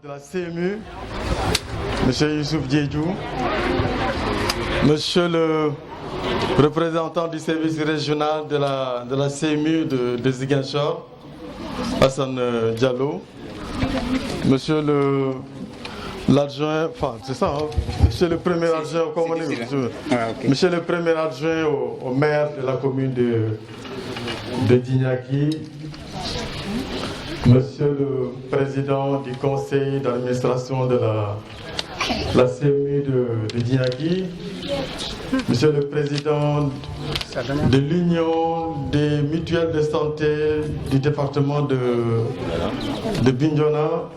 de la CMU, M. Youssouf Diédhiou, Monsieur le représentant du service régional de la CMU de Ziguinchor, Hassan Diallo, Monsieur l'adjoint, enfin c'est ça, hein, Monsieur le premier adjoint, comment on dit, Monsieur le premier adjoint au maire de la commune de Djignaki, Monsieur le président du conseil d'administration de la CMU de Djignaki, Monsieur le président de l'Union des mutuelles de santé du département de Bignona,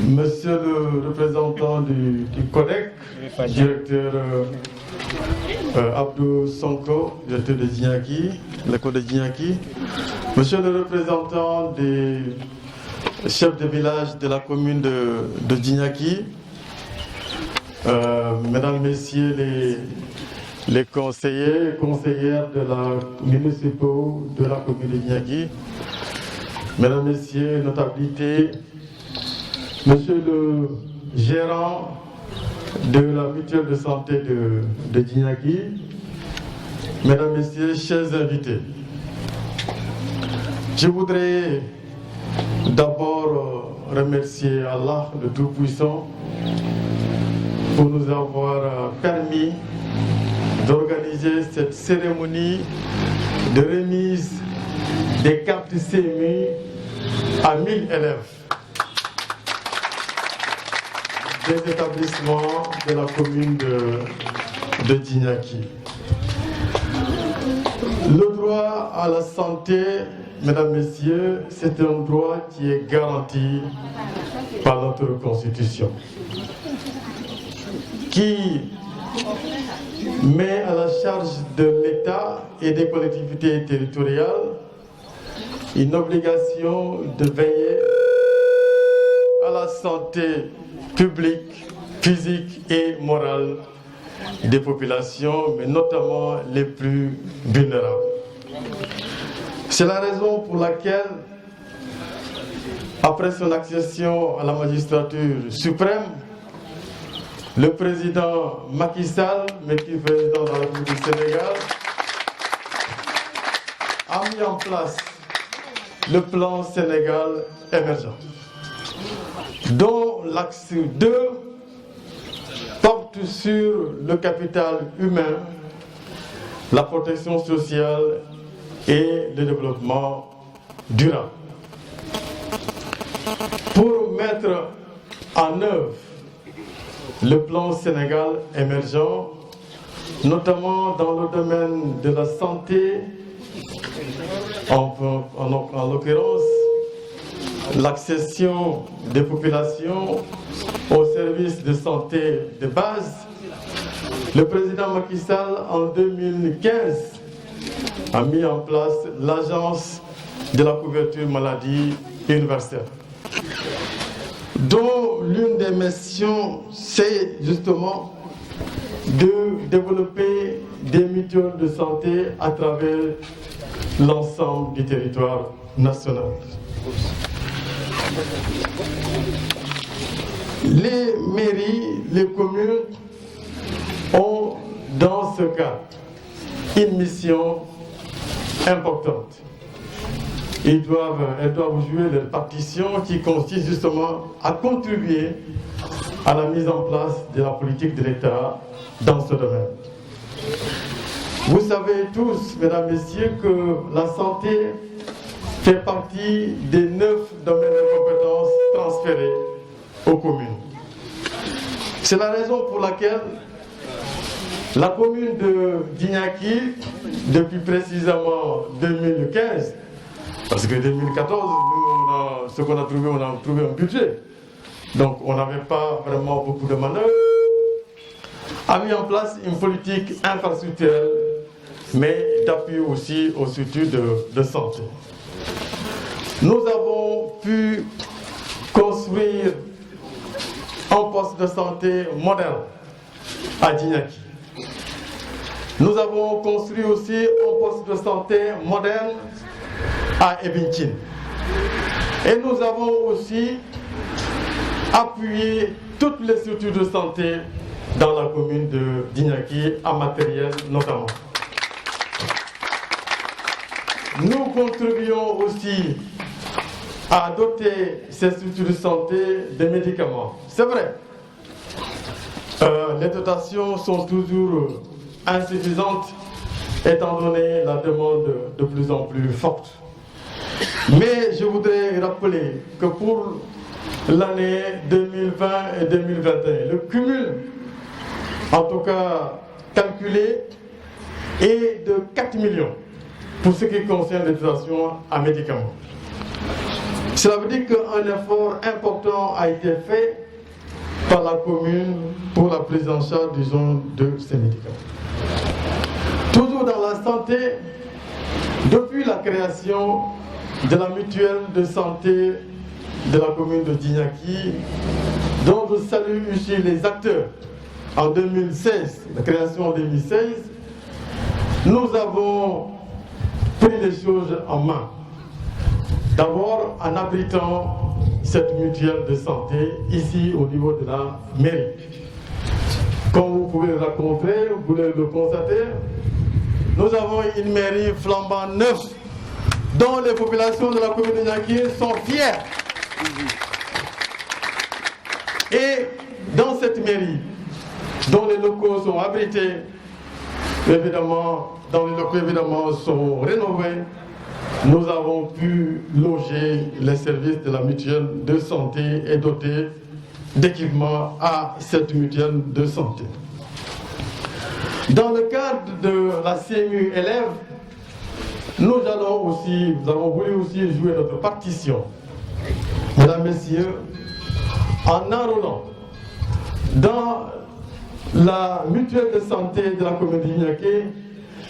Monsieur le représentant du CODEC, directeur Abdou Sonko, directeur de Djignaki, l'école de Djignaki, Monsieur le représentant des chefs de village de la commune de Djignaki, Mesdames, Messieurs les conseillers et conseillères municipaux de la commune de Djignaki, Mesdames, Messieurs, notabilités, Monsieur le gérant de la mutuelle de santé de Djignaki, Mesdames, Messieurs, chers invités, je voudrais d'abord remercier Allah, le Tout-Puissant, pour nous avoir permis d'organiser cette cérémonie de remise des cartes CMU à 1000 élèves des établissements de la commune de Djignaki. Le droit à la santé, Mesdames, Messieurs, c'est un droit qui est garanti par notre Constitution, qui met à la charge de l'État et des collectivités territoriales une obligation de veiller à la santé publique, physique et morale des populations, mais notamment les plus vulnérables. C'est la raison pour laquelle, après son accession à la magistrature suprême, le président Macky Sall, mais qui est président de la République du Sénégal, a mis en place le plan Sénégal émergent, dont l'axe 2 porte sur le capital humain, la protection sociale et le développement durable. Pour mettre en œuvre le plan Sénégal émergent, notamment dans le domaine de la santé, en l'occurrence l'accession des populations aux services de santé de base, le président Macky Sall, en 2015, a mis en place l'Agence de la couverture maladie universelle, dont l'une des missions, c'est justement de développer des mutuelles de santé à travers l'ensemble du territoire national. Les mairies, les communes ont dans ce cadre une mission importante. Elles doivent jouer leur partition qui consiste justement à contribuer à la mise en place de la politique de l'État dans ce domaine. Vous savez tous, Mesdames, Messieurs, que la santé fait partie des 9 domaines de compétences transférés aux communes. C'est la raison pour laquelle la commune de Djignaki, depuis précisément 2015, parce que 2014, nous, ce qu'on a trouvé, on a trouvé un budget. Donc on n'avait pas vraiment beaucoup de manœuvres, a mis en place une politique infrastructurelle, mais d'appui aussi aux structures de santé. Nous avons pu construire un poste de santé moderne à Djignaki. Nous avons construit aussi un poste de santé moderne à Ebinchin. Et nous avons aussi appuyé toutes les structures de santé dans la commune de Dignaki, en matériel notamment. Nous contribuons aussi à doter ces structures de santé de médicaments. C'est vrai, les dotations sont toujours insuffisantes étant donné la demande de plus en plus forte. Mais je voudrais rappeler que pour l'année 2020 et 2021, le cumul, en tout cas calculé, est de 4 millions pour ce qui concerne les dotations en médicaments. Cela veut dire qu'un effort important a été fait par la commune pour la prise en charge, disons, de ces médicaments. Toujours dans la santé, depuis la création de la mutuelle de santé de la commune de Dignaki, dont je salue ici les acteurs en 2016, la création en 2016, nous avons pris les choses en main. D'abord en abritant cette mutuelle de santé ici au niveau de la mairie. Comme vous pouvez le rencontrer, vous pouvez le constater, nous avons une mairie flambant neuve dont les populations de la commune de Dignaki sont fières. Et dans cette mairie, dont les locaux sont abrités, évidemment, dont les locaux évidemment sont rénovés, nous avons pu loger les services de la mutuelle de santé et doter d'équipements à cette mutuelle de santé. Dans le cadre de la CMU élève, nous avons voulu aussi jouer notre partition, mesdames, messieurs, en enrôlant dans la mutuelle de santé de la commune de Dignaki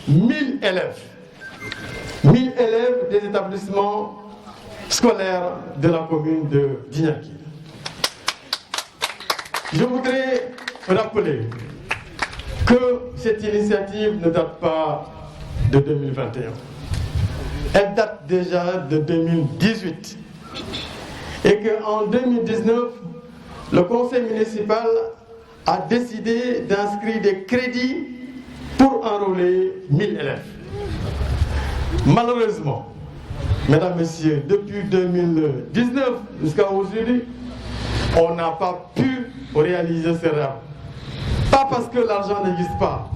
1000 élèves. 1000 élèves des établissements scolaires de la commune de Dignaki. Je voudrais rappeler que cette initiative ne date pas de 2021. Elle date déjà de 2018. Et qu'en 2019, le conseil municipal a décidé d'inscrire des crédits pour enrôler 1000 élèves. Malheureusement, mesdames, messieurs, depuis 2019 jusqu'à aujourd'hui, on n'a pas pu réaliser ces rêves. Pas parce que l'argent n'existe pas,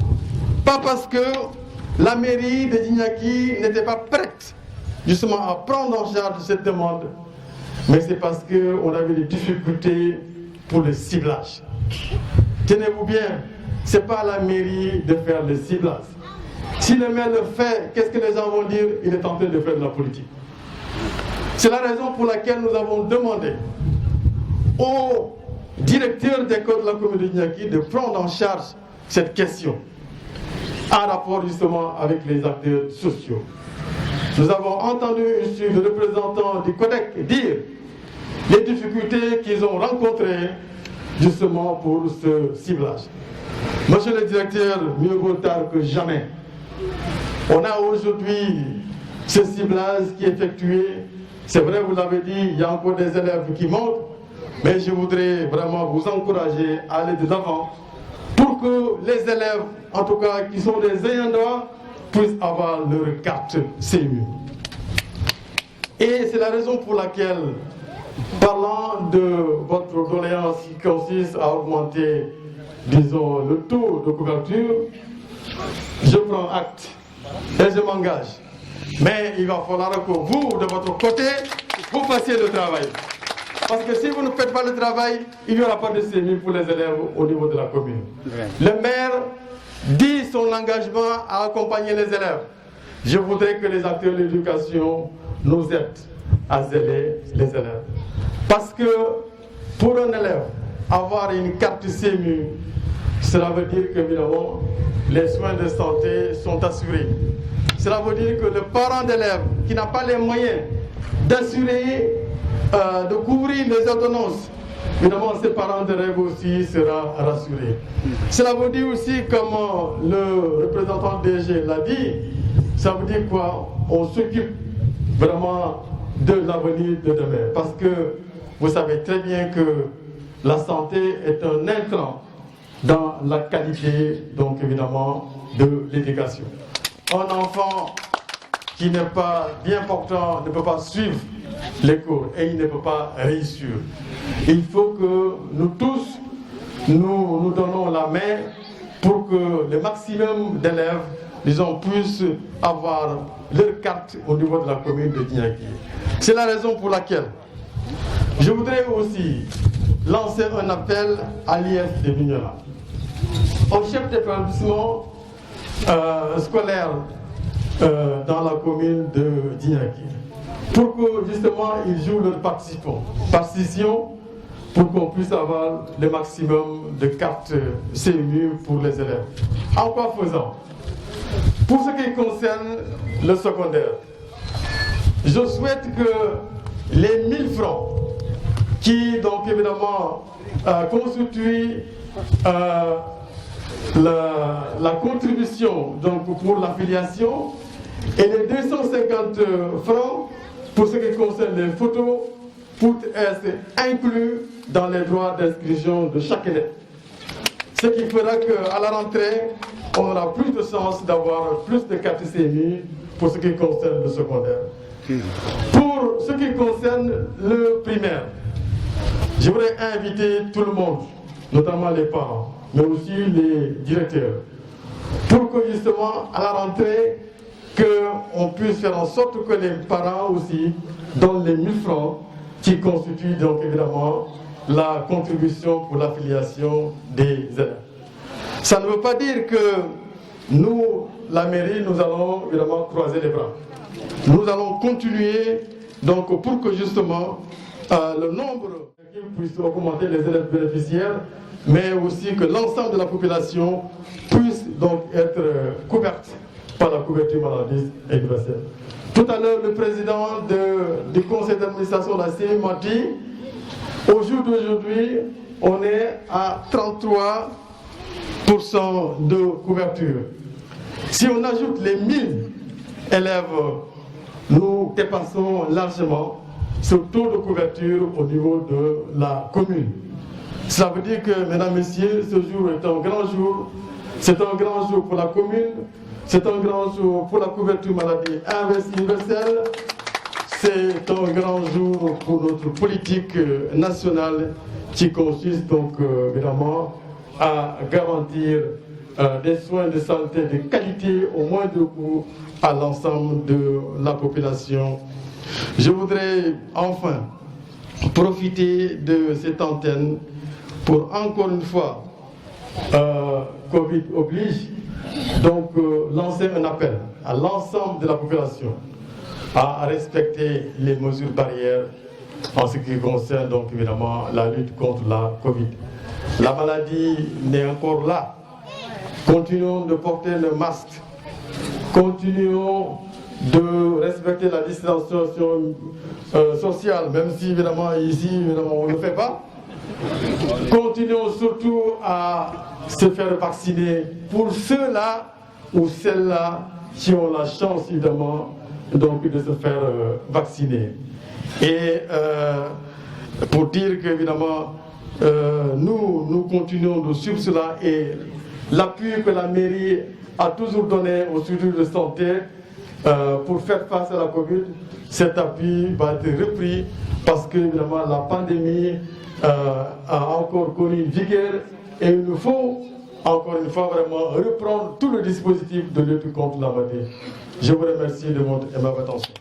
pas parce que la mairie de Dignaki n'était pas prête justement à prendre en charge cette demande, mais c'est parce qu'on avait des difficultés pour le ciblage. Tenez-vous bien, ce n'est pas à la mairie de faire le ciblage. Si le maire le fait, qu'est-ce que les gens vont dire? Il est en train de faire de la politique. C'est la raison pour laquelle nous avons demandé au directeur d'école de la commune de Dignaki de prendre en charge cette question en rapport justement avec les acteurs sociaux. Nous avons entendu ici le représentant du CODEC dire les difficultés qu'ils ont rencontrées justement pour ce ciblage. Monsieur le directeur, mieux vaut tard que jamais. On a aujourd'hui ce ciblage qui est effectué. C'est vrai, vous l'avez dit, il y a encore des élèves qui montent, mais je voudrais vraiment vous encourager à aller de l'avant pour que les élèves, en tout cas qui sont des ayants droit, puissent avoir leur carte CMU. Et c'est la raison pour laquelle, parlant de votre doléance qui consiste à augmenter, disons, le taux de couverture, je prends acte et je m'engage. Mais il va falloir que vous, de votre côté, vous fassiez le travail. Parce que si vous ne faites pas le travail, il n'y aura pas de CMU pour les élèves au niveau de la commune. Le maire dit son engagement à accompagner les élèves. Je voudrais que les acteurs de l'éducation nous aident à zéler les élèves. Parce que pour un élève, avoir une carte CMU, cela veut dire que évidemment, les soins de santé sont assurés. Cela veut dire que le parent d'élève qui n'a pas les moyens d'assurer, de couvrir les ordonnances, évidemment, ses parents d'élèves aussi sera rassuré. Cela veut dire aussi, comme le représentant DG l'a dit, ça veut dire quoi? On s'occupe vraiment de l'avenir de demain. Parce que vous savez très bien que la santé est un intrant dans la qualité, donc évidemment, de l'éducation. Un enfant qui n'est pas bien portant ne peut pas suivre les cours et il ne peut pas réussir. Il faut que nous tous, nous donnons la main pour que le maximum d'élèves, disons, puissent avoir leur carte au niveau de la commune de Dinaké. C'est la raison pour laquelle je voudrais aussi lancer un appel à l'IS de Bignona, au chef d'établissement scolaire dans la commune de Dinaké, pour que justement ils jouent leur partition pour qu'on puisse avoir le maximum de cartes CMU pour les élèves. En quoi faisant? Pour ce qui concerne le secondaire, je souhaite que les 1000 francs qui donc évidemment constituent la contribution donc, pour l'affiliation et les 250 francs pour ce qui concerne les photos pour être inclus dans les droits d'inscription de chaque élève. Ce qui fera qu'à la rentrée, on aura plus de chance d'avoir plus de cartes CMU pour ce qui concerne le secondaire. Pour ce qui concerne le primaire, je voudrais inviter tout le monde, notamment les parents, mais aussi les directeurs, pour que justement à la rentrée, qu'on puisse faire en sorte que les parents aussi donnent les 1000 francs qui constituent donc évidemment la contribution pour l'affiliation des élèves. Ça ne veut pas dire que nous, la mairie, nous allons évidemment croiser les bras. Nous allons continuer donc pour que justement le nombre puisse augmenter les élèves bénéficiaires, mais aussi que l'ensemble de la population puisse donc être couverte par la couverture maladie universelle. Tout à l'heure, le président du conseil d'administration de la CIE m'a dit, au jour d'aujourd'hui, on est à 33% de couverture. Si on ajoute les 1000 élèves, nous dépassons largement ce taux de couverture au niveau de la commune. Cela veut dire que, mesdames, messieurs, ce jour est un grand jour. C'est un grand jour pour la commune. C'est un grand jour pour la couverture maladie universelle. C'est un grand jour pour notre politique nationale qui consiste donc évidemment à garantir des soins de santé de qualité au moindre coût à l'ensemble de la population. Je voudrais enfin profiter de cette antenne pour encore une fois, Covid oblige, donc lancer un appel à l'ensemble de la population à respecter les mesures barrières en ce qui concerne donc évidemment la lutte contre la Covid. La maladie n'est encore là. Continuons de porter le masque. Continuons de respecter la distanciation sociale, même si évidemment ici évidemment, on ne le fait pas. Continuons surtout à se faire vacciner pour ceux-là ou celles-là qui ont la chance évidemment donc, de se faire vacciner. Et pour dire qu'évidemment nous continuons de suivre cela et l'appui que la mairie a toujours donné aux structures de santé pour faire face à la Covid, cet appui va être repris parce que évidemment la pandémie a encore connu une vigueur et il nous faut encore une fois vraiment reprendre tout le dispositif de lutte contre la maladie. Je vous remercie de votre attention.